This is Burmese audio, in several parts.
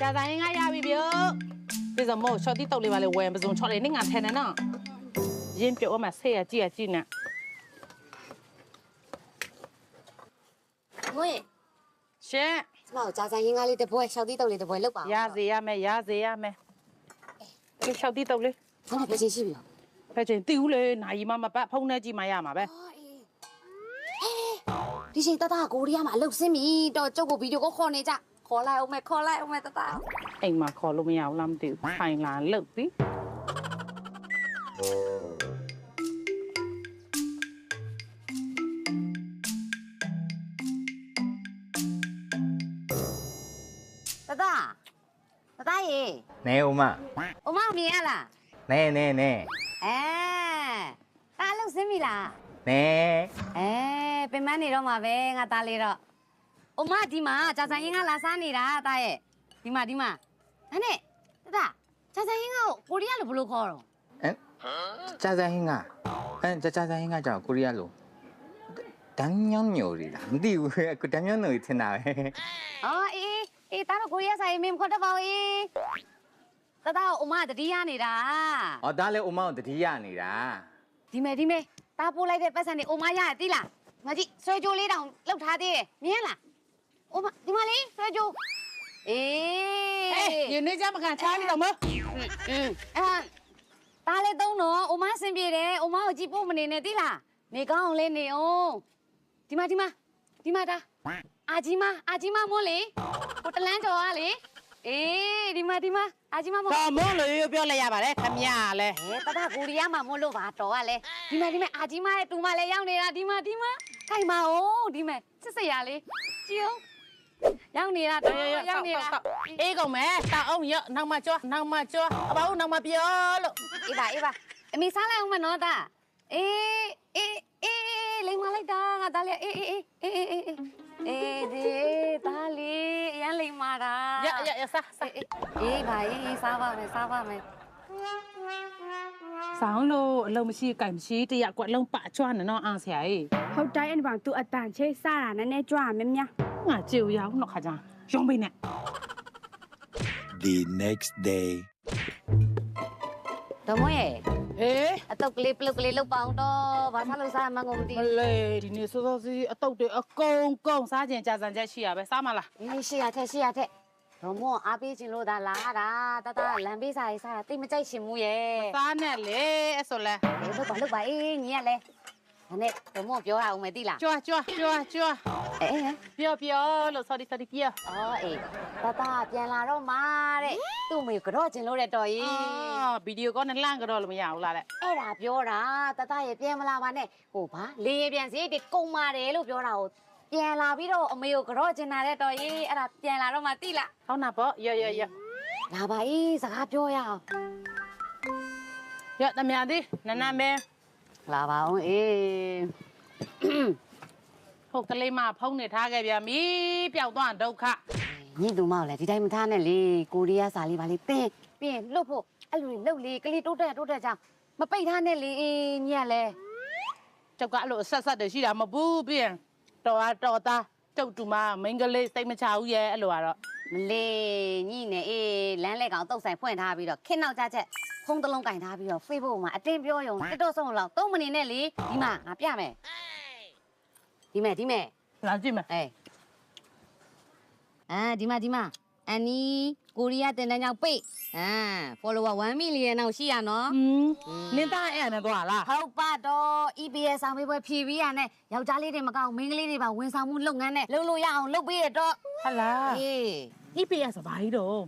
ကြာဆိုင်ငါရပြီဗျပြီးတော့မို့ရှော့တီတုတ်လေးပါလေဝယ်ပစုံချော်လေးနဲ့ငါထဲနေနော်ရင်းပြုတ်မှဆေးရကြည့်ရကြည့်နေဝေးရှင်ကျမကြာဆိုင်ငါလေးတပွဲရှောက်တီတုတ်လေးတပွဲလောက်ပါရစေရမယ်ရစေရမယ်ဒီရှော့တီတုတ်လေးဘာမှမရှိပြီဖက်ချင်းတီဦးလေနိုင်မမပတ်ဖုံးနေကြည့်မှရမှာပဲဒီချိန်တတကိုရီးယားမှာအလုပ်ဆင်းပြီတော့ကျုပ်ကိုဗီဒီယိုခေါ်နေကြခေါ်လိုက်အောင်မယ်တတအိမ်မှာခေါ်လို့မရဘူးလားမသိဘူးခိုင်လာလုတ်ပြီတတရေနဲဦးမမြင်ရလားနဲတားလို့ဆင်းပြီလားနဲပင်မနေတော့မှာပဲငါသားလေးတော့ဒီမှာကြာဆိုင်ငါလာစားနေတာတားရဲ့ဒီမှာဒါနဲ့တတကြာဆိုင်ငါကိုကိုရီးယားလိုဘယ်လိုခေါ်တော့ကြာဆိုင်ငါကြာဆိုင်ငါကြောင့်ကိုရီးယားလိုတန်းညောင်းမျိုးလေးလားမသိဘူးအခုတန်းညောင်းမျိုးထင်တာပဲအေးတားတော့ကိုရီးယားဆိုင်မင်းခေါ်တော့ပါဦးတတတတိယနေတာဒါလည်းဦးမကိုတတိယနေတာဒီမဲ့တားပိုးလိုက်တဲ့ပတ်စံနေရရသိလားငါကြည့်ဆွဲကြိုးလေးတောင်လောက်ထားသေးတယ်မြင်လားဒီမလေးဆွဲကြိုးဒီနေ့ကျမကန်ချားနေတော့မတားလေးသုံးတော့ဆင်ပြေတယ်ကိုကြည့်ဖို့မနေနဲ့သိလားနေကောင်းအောင်လေးနေအောင်ဒီမှာတာအာကြီးမမို့လေကိုတလန်းကျော်ကလေဒီမှာအာကြီးမမို့တော့မို့လို့ပြောလိုက်ရပါတယ်ခမရလဲတတကိုရီးယားမှာမို့လို့ပါတော်ကလဲဒီမှာအာကြီးမရဲ့တူမလည်းရောက်နေတာဒီမှာခိုင်မအောင်ဒီမှာစစ်စရာလေးကြည့်အောင်ရောက်နေတာတော်ရောက်နေတာအေးကုန်မယ်တောက်အောင်ရနောက်မှကြွားအပေါင်းနောက်မှပြောလို့အေးပါအမေစားလိုက်အောင်မနော်တာအေးလိမ္မာလိုက်တာငါသားလေးအေးဒီသားလေးရမ်းလိမ္မာတာရစားပါစားပါမယ်ဆောင်းလို့အလုံးမရှိကြိုင်မရှိတရကွက်လုံးပချွားနော်အားဆရာကြီးဟုတ်တိုင်းအဲ့ဒီမှာသူအတန်ချိတ်စားတာနည်းနည်းကြွားမများငါကြည့်ရအောင်တော့ခါကြရုံးပိနဲ့ The next day တော်မရဲ့အတုတ်ကလေးပလုတ်ကလေးလောက်ပါအောင်တော့ဘာစားလို့စားမှန်းကိုမသိဘူးလေဒီနေ့စောစီအတုတ်တွေအကုန်စားခြင်းကြာစံချက်ရှိရပဲစားမလားရှိရထက်တော်မအားပေးခြင်းလို့ဒါလာတာတလမ်းပေးစားရေးစားတာတိတ်မကြိုက်ရှင်ဘူးရဲ့စားနဲ့လေအဲ့ဆိုလဲလုပ်ပါညီရလဲဒါနဲ့တော်မပြောရအောင်မယ်သိလားကြွားပြောလို့ sorry ပြောအေးတပြန်လာတော့မှာတဲ့သူ့မေကတော့ကျင်လို့တဲ့တော်ကြီးဗီဒီယိုကောနဲ့လှမ်းကတော့လို့မရဘူးလားတဲ့အဲ့ဒါပြောတာတရဲ့ပြန်မလာပါနဲ့ဘာလေပြန်စီဒီကုံပါတယ်လို့ပြောတာကိုပြန်လာပြီးတော့အမေကိုကတော့ကျင်လာတဲ့တော်ကြီးအဲ့ဒါပြန်လာတော့မှသိလားဟုတ်နာပေါ့ရလာပါစကားပြောရအောင်တမယာသည်နမဲလာပါအောင်ဟုတ်ကလေးမဖုံးနေထားခဲ့ပြန်ပြီပျောက်သွားဒုက္ခညီတူမောက်လေဒီတိုင်းမထားနဲ့လေကိုရီးယားစာလေးပါလေတင်းပြီးလှုပ်ဖို့အဲ့လိုလှုပ်လေကလေးတိုးတက်ကြောင်းမပိတ်ထားနဲ့လေညီကလည်းကျောက်ကအဲ့လိုဆက်တွေရှိတာမဘူးပြီးတော်သားကျုပ်တူမမိန်းကလေးစိတ်မချဘူးရဲ့အဲ့လိုကတော့မလေးညီနဲ့လမ်းလက်ကောင်တုတ်ဆိုင်ဖွင့်ထားပြီးတော့ခင်းနောက်ကြချက်ဖုံးတလုံးကင်ထားပြီးတော့ Facebook မှာအတင်းပြောရုံတော်ဆုံးလောက်3မိနစ်နဲ့လေဒီမှာငါပြမယ်ဒီမဲ့လာကြည့်မယ်ဒီမှာအန်နီကိုရီးယားတင်တန်းကြောင့်ပိတ်follower 1 million လောက်ရှိရနော်နင်းသားအဲ့နဲ့သွားလားဟုတ်ပါတော့ EPS ဆောင်ပေးပွဲဖြည့်ပြီးရနဲ့ယောက်ျားလေးတွေမကောက်မိန်းကလေးတွေပါဝန်ဆောင်မှုလုပ်ငန်းနဲ့လုပ်လို့ရအောင်လုပ်ပေးရတော့ဟုတ်လားEPS ဆိုဘာကြီးတော့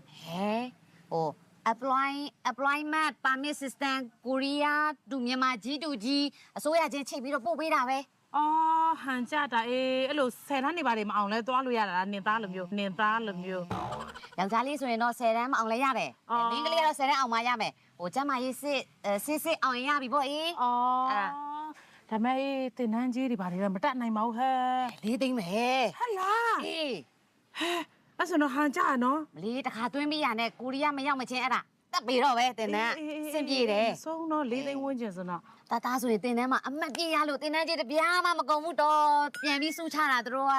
employment permit system ကိုရီးယားတူမြန်မာG2G အစိုးရချင်းချိန်ပြီးတော့ပို့ပေးတာပဲဟန်ကြတာအဲ့လို10တန်းနေပါလေမအောင်လဲသွားလို့ရတာလားနင်သားလိုမျိုးယောက်ျားလေးဆိုရင်တော့10တန်းမအောင်လဲရတယ်မိန်းကလေးကတော့10တန်းအောင်မှရမယ်ကျမရေးစစ်အောင်ရပြီပေါ့ဒါမဲ့တင်တန်းကြီးတွေပါလေမတက်နိုင်ပါဘူးဟဲ့4သိန်းပဲဟဲ့လားအဲ့ဆိုတော့ဟန်ကြနော်မလေးတခါသွင်းပြီးရနဲ့ကိုရီးယားမရောက်မချင်းအဲ့ဒါတက်ပြီးတော့ပဲတင်တန်းစင်ပြေတယ်ဆုံးတော့4သိန်းဝန်းကျင်ဆိုတော့တာဆိုရင်တင်တန်းမှာအမှတ်ပြရလို့တင်တန်းကြီးတပြားမှမကုန်ဘူးတော့ပြန်ပြီးစုချတာတို့က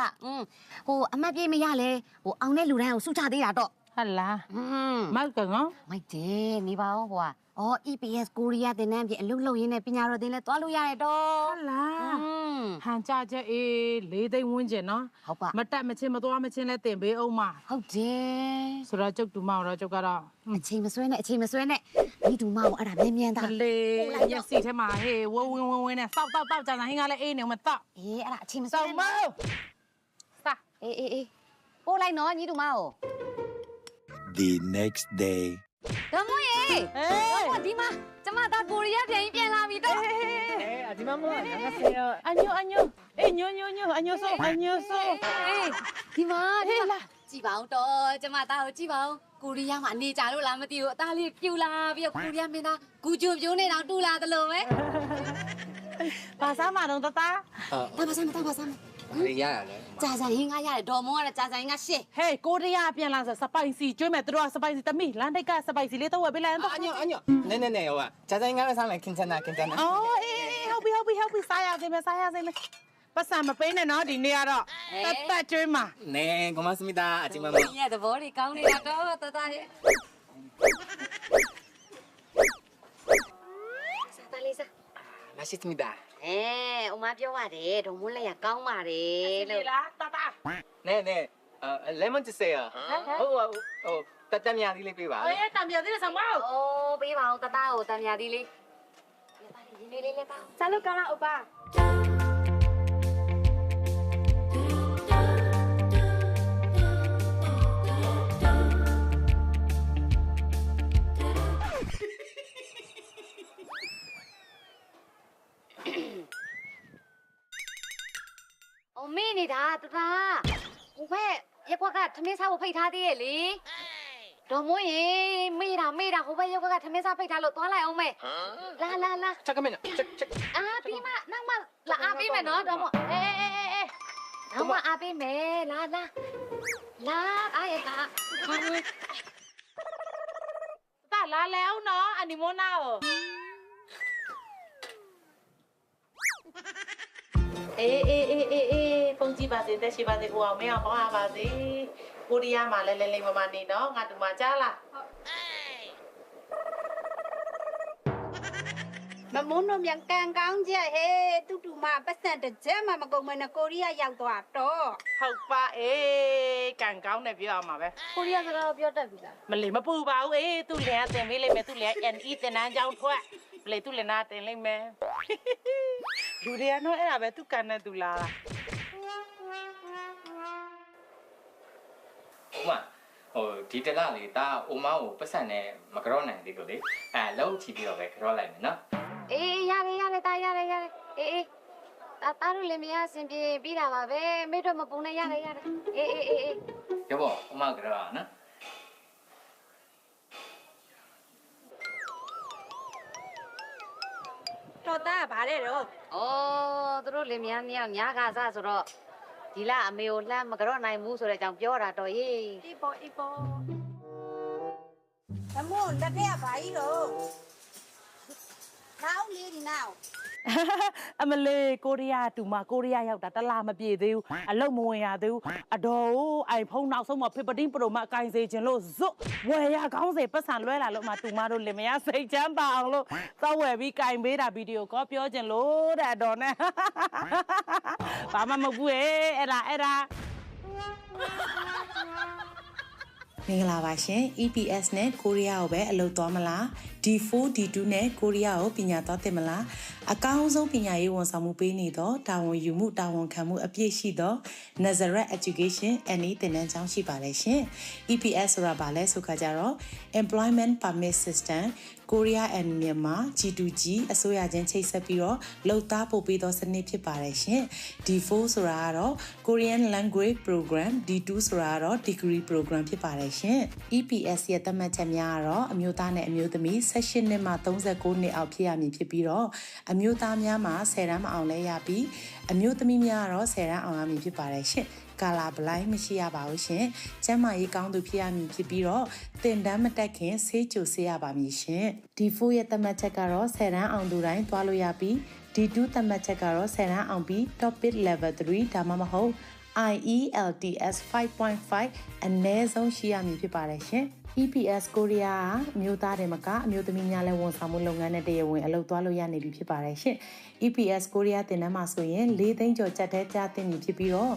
အမှတ်ပြမရလဲအောင်တဲ့လူတိုင်းကိုစုချသေးတာတော့ဟ ဟာလား မောက်ကနော် မိုက်တယ်နေပါဦးကွာအော် EPS ကိုရီးယားတင်တန်းပြင်အလုပ်လုပ်ရင်းနဲ့ပညာတော်တင်လဲတွားလို့ရတယ်တော့ ဟာလားဟန်ကြချက်အေး4သိန်းဝန်းကျင်နော် ဟုတ်ပါ မတက်မချင်းမသွားမချင်းလဲတင်ပေးအောင်မ ဟုတ်တယ် ဆိုတော့ကျုပ်တူမတော့ကျုပ်ကတော့ အချိန်မဆွဲနဲ့ဒီတူမကိုအဲ့ဒါမြန်တာ မလေးညက်စီထဲမှာဟေးဝဝင်းနဲ့စောက်တောက်ကြာဟင်းကလည်းအေးနေမတော့ အေးအဲ့ဒါအချိန်မဆွဲ စောက်မစာ အေးပို့လိုက်နော်ညီတူမကို The next day. တော်မရေ အေး ဒီမှာကျမသားကိုရီးယားပြန်လာပြီတော့ ဒီမှာမလားငါဆေးရ အညိုအေးညိုအညိုဆို ဒီမှာကြည့်ပါဦးတော့ကျမသားကိုကြည့်ပါဦးကိုရီးယားမှာနေကြလို့လားမသိဘူးအသားလေးပြူလာပြီးတော့ကိုရီးယားမင်းသားဂူဂျွန်ပြိုးနေတော့တူလာတယ်လို့ပဲ ဘာစားမှာတော့တသား တာပါစမ်း ရရလဲ ကြာဟင်းကရတယ်ဒေါ်မောကကြာဟင်းကရှေ့ ဟေးကိုရီးယားပြန်လာဆိုစပိုင်စီကျွေးမယ်သူတို့ကစပိုင်စီတမိလန်တိတ်ကစပိုင်စီလေးတော့ဝယ်ပေးလိုက်တော့ အညိုနဲဟိုကဂျာဇိုင်းငါစားမယ်ခင်ချနာ အော်အေးဟုတ်ပြီစားရစေမယ်ပတ်စံမပေးနဲ့နော်ဒီနေ့ကတော့တက်ကျွေးမှာ နဲကမစမီတာအချင်းမမ ဒီရဲ့သဘောတွေကောင်းနေတာတော့တတရဲ့စားပါလေးစား မရှိစမီတာ အမပြောပါတယ်ဒေါ်မွန်းလေးကကောင်းပါတယ်လို့ လားတတ နဲเลมอนจะเสียဟိုတက်မြာလေးလေးပေးပါ အေးတံပြသေးတယ်ဆောင်မ အိုးပေးပါဦးတတကိုတံမြာဒီလေးရင်းလေးပါ စားလို့ကောင်းလားဥပါ အိုမေးနေတာတတဟိုဘက်ရက်ကွက်ကထမင်းစားဖို့ဖိတ်ထားသေးရဲ့လေဒေါ်မွန်းရေမေးတာဟိုဘက်ရက်ကွက်ကထမင်းစားဖိတ်ထားလို့သွားလိုက်အောင်မေလာ ချက်မင်းချက် အာပြီးမှနောက်မှလာအားပေးမယ်နော်ဒေါ်မအေးနောက်မှအားပေးမယ်လာအားရတာ တလာလဲအောင်နော်အနီမိုနာကိုအေးပုံကြည့်ပါစေတက်ရှိပါစေကိုအောင်မင်းအောင်ပေါင်းပါစေကိုရီးယားမှာလဲလိမ့်မမနေနော်ငါတူမကြားလား မမုန်းတို့မြန်ကန်ကောင်းကြဟဲ့တူတူမပတ်စံတစ်ချက်မှမကုန်မနဲ့ကိုရီးယားရောက်သွားတော့ ဟုတ်ပါအေးကန်ကောင်းနဲ့ပြောရမှာပဲ ကိုရီးယားစကားပြောတတ်ပြီလား မလီမပူပါဘူးအေးသူ့လျှက်တင်ပေးလိုက်မယ်သူ့လျှက် NE တင်နန်းကြောင်းထွက်လေသူ့လျှက်နာတင်လိုက်မယ်လူတွေကတော့အဲ့ဒါပဲသူကန်နဲ့သူလာတာ ဥမဟိုဒီတလလေးဒါအိုမောင်ကိုပတ်စံနဲ့မကြောနိုင်သေးလို့လေလုံးချီပြီးတော့ပဲကြောလိုက်မယ်နော် အေးရတယ်တာရတယ်အေးတာတို့လည်းမရအဆင်ပြေပြီးတာပါပဲမိတို့မပုံနဲ့ရတယ်အေး ရပါဥမကြောနော် တော်သားကဗါတဲ့တော့ အော်တို့လည်းညာခါစားဆိုတော့ဒီလအမေကိုလှမ်းမကြော့နိုင်ဘူးဆိုတဲ့အကြောင်းပြောတာတော့ရေး အေးပေါ်အမို့လက်ထက်ကဗါကြီးတော့နောက်လေးဒီနောက် အမလေးကိုရီးယားတူမကိုရီးယားရောက်တာတလားမပြေသေးဘူးအလုတ်မဝင်ရသေးဘူးအတော်အိုင်ဖုန်းနောက်ဆုံးမှာဖစ်ပတင်းပရိုမအကင်စေခြင်းလို့ဇွတ်ဝယ်ရကောင်းစေပတ်စံလွဲလာလို့မှတူမတို့လင်မယားစိတ်ချမ်းသာအောင်လို့သောက်ဝယ်ပြီးကင်ပေးတာဗီဒီယိုကောပြောခြင်းလို့တဲ့အတော်နဲ့ဘာမှမဟုတ်ဘူးအဲ့ဒါ မင်္ဂလာပါရှင် EPS နဲ့ကိုရီးယားကိုပဲအလုပ်သွားမလား D4 D2 နဲ့ကိုရီးယားကိုပညာသွားသင်မလားအကောင်းဆုံးပညာရေးဝန်ဆောင်မှုပေးနေတော့တာဝန်ယူမှုတာဝန်ခံမှုအပြည့်ရှိသော Nazareth Education အနည်းသင်တန်းကျောင်းရှိပါတယ်ရှင် EPS ဆိုတာဘာလဲဆိုခါကြတော့ Employment Permit System Korea and Myanmar G2G အစိုးရချင်းချိတ်ဆက်ပြီးတော့လုပ်သားပို့ပေးသောစနစ်ဖြစ်ပါတယ်ရှင် D4 ဆိုတာကတော့ Korean Language Program D2 ဆိုတာကတော့ Degree Program ဖြစ်ပါတယ်ရှင် EPS ရဲ့သတ်မှတ်ချက်များကတော့အမျိုးသားနဲ့အမျိုးသမီး18နှစ်မှ39နှစ်အောက်ဖြစ်ရမည်ဖြစ်ပြီးတော့အမျိုးသားများမှာ10တန်းမအောင်လဲရပြီးအမျိုးသမီးများကတော့10တန်းအောင်ရမည်ဖြစ်ပါတယ်ရှင်ကာလာဘလိုင်းမရှိရပါဘူးရှင်။ကျန်းမာရေးကောင်းသူဖြစ်ရမည်ဖြစ်ပြီးတော့တင်တန်းမတက်ခင်ဆေးကြိုဆေးရပါမည်ရှင်။ D4 ရဲ့သတ်မှတ်ချက်ကတော့10တန်းအောင်သူတိုင်းသွားလို့ရပြီး D2 သတ်မှတ်ချက်ကတော့10တန်းအောင်ပြီး Topic Level 3ဒါမှမဟုတ် IELTS 5.5 အနည်းဆုံးရှိရမည်ဖြစ်ပါတယ်ရှင်။ EPS ကိုရီးယားအမျိုးသားတွေမကအမျိုးသမီးများလည်းဝန်ဆောင်မှုလုပ်ငန်းနဲ့တရားဝင်အလုပ်သွားလို့ရနေပြီဖြစ်ပါတယ်ရှင်။ EPS ကိုရီးယားတင်နန်းမှာဆိုရင်၄သိန်းကျော်ကျပ်တဲ့ကြားတင်ပြီဖြစ်ပြီးတော့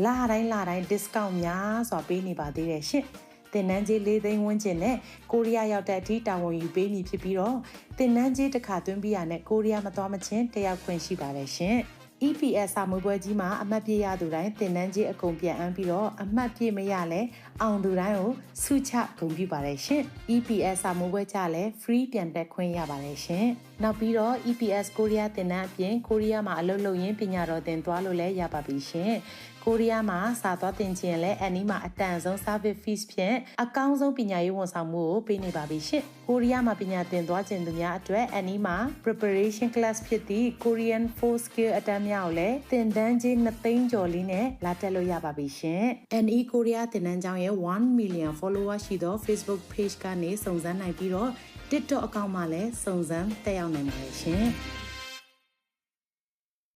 လတိုင်း discount များစွာပေးနေပါသေးတယ်ရှင်။တင်နန်းကြီး၄သိန်းဝန်းကျင်နဲ့ကိုရီးယားရောက်တဲ့အထိတာဝန်ယူပေးမည်ဖြစ်ပြီးတော့တင်နန်းကြီးတစ်ခါသွင်းပြီးရနဲ့ကိုရီးယားမသွားမချင်းတယောက်ခွင့်ရှိပါတယ်ရှင်။ EPS စာမှုပွဲကြီးမှာအမှတ်ပြရသူတိုင်းတင်နန်းကြီးအကုန်ပြန်အမ်းပြီးတော့အမှတ်ပြမရလဲအောင်သူတိုင်းကိုစုချဂုဏ်ပြုပါတယ်ရှင်။ EPS စာမှုပွဲကြလဲ free ပြန်တက်ခွင့်ရပါတယ်ရှင်။နောက်ပြီးတော့ EPS ကိုရီးယားတင်နန်းအပြင်ကိုရီးယားမှာအလုပ်လုပ်ရင်းပညာတော်သင်သွားလို့လည်းရပါပြီရှင်။ကိုရီးယားမှာစာသွားသင်ခြင်းလဲအန်နီမှာအတန်ဆုံး service fees ဖြင့်အကောင်းဆုံးပညာရေးဝန်ဆောင်မှုကိုပေးနေပါပြီရှင်။ကိုရီးယားမှာပညာသင်သွားခြင်းသူများအတွက်အန်နီမှာ preparation class ဖြစ်သည့် Korean 4 skill အတန်းများကိုလည်းသင်တန်းကြီး2သိန်းကျော်လေးနဲ့လာတက်လို့ရပါပြီရှင်။ NE ကိုရီးယားသင်တန်းကျောင်းရဲ့1 million follower ရှိသော Facebook page ကနေစုံစမ်းနိုင်ပြီးတော့ TikTok အကောင့်မှာလည်းစုံစမ်းတက်ရောက်နိုင်ပါတယ်ရှင်။